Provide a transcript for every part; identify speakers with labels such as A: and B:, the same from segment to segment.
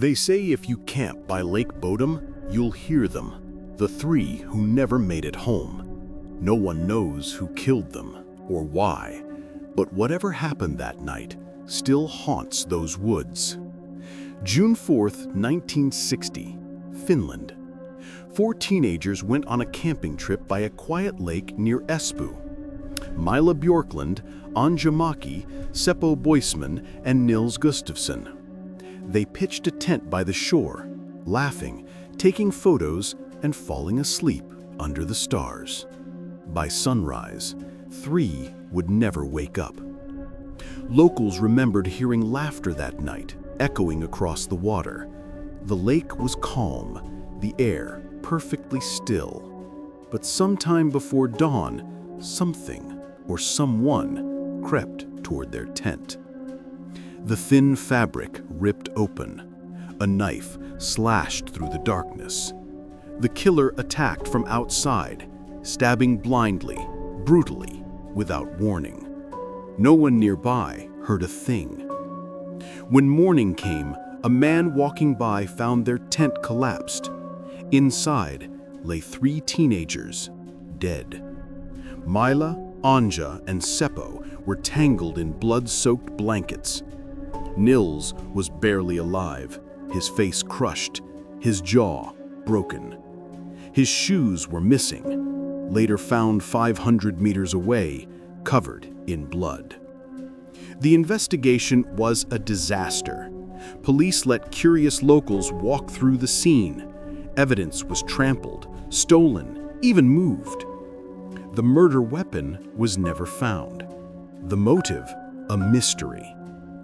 A: They say if you camp by Lake Bodom, you'll hear them, the three who never made it home. No one knows who killed them or why, but whatever happened that night still haunts those woods. June 4th, 1960, Finland. 4 teenagers went on a camping trip by a quiet lake near Espoo. Mila Bjorklund, Anja Maki, Seppo Boisman, and Nils Gustafsson. They pitched a tent by the shore, laughing, taking photos, and falling asleep under the stars. By sunrise, 3 would never wake up. Locals remembered hearing laughter that night, echoing across the water. The lake was calm, the air perfectly still. But sometime before dawn, something or someone crept toward their tent. The thin fabric ripped open. A knife slashed through the darkness. The killer attacked from outside, stabbing blindly, brutally, without warning. No one nearby heard a thing. When morning came, a man walking by found their tent collapsed. Inside lay 3 teenagers, dead. Mila, Anja, and Seppo were tangled in blood-soaked blankets. Nils was barely alive, his face crushed, his jaw broken. His shoes were missing, later found 500 meters away, covered in blood. The investigation was a disaster. Police let curious locals walk through the scene. Evidence was trampled, stolen, even moved. The murder weapon was never found. The motive, a mystery.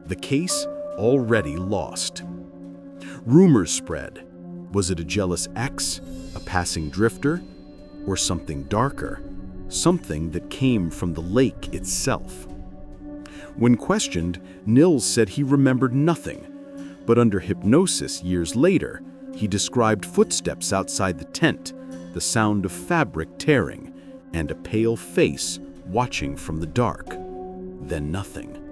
A: The case already lost. Rumors spread. Was it a jealous ex, a passing drifter, or something darker? Something that came from the lake itself. When questioned, Nils said he remembered nothing, but under hypnosis years later, he described footsteps outside the tent, the sound of fabric tearing, and a pale face watching from the dark. Then nothing.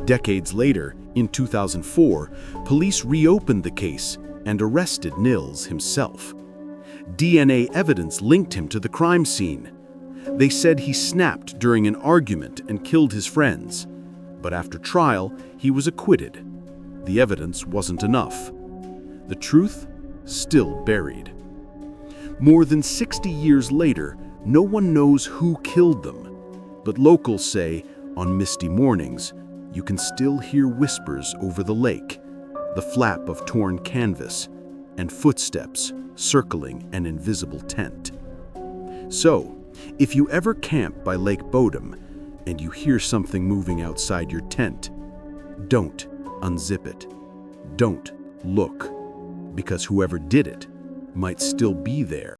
A: Decades later, in 2004, police reopened the case and arrested Nils himself. DNA evidence linked him to the crime scene. They said he snapped during an argument and killed his friends. But after trial, he was acquitted. The evidence wasn't enough. The truth, still buried. More than 60 years later, no one knows who killed them. But locals say, on misty mornings, you can still hear whispers over the lake, the flap of torn canvas, and footsteps circling an invisible tent. So, if you ever camp by Lake Bodom and you hear something moving outside your tent, don't unzip it. Don't look, because whoever did it might still be there.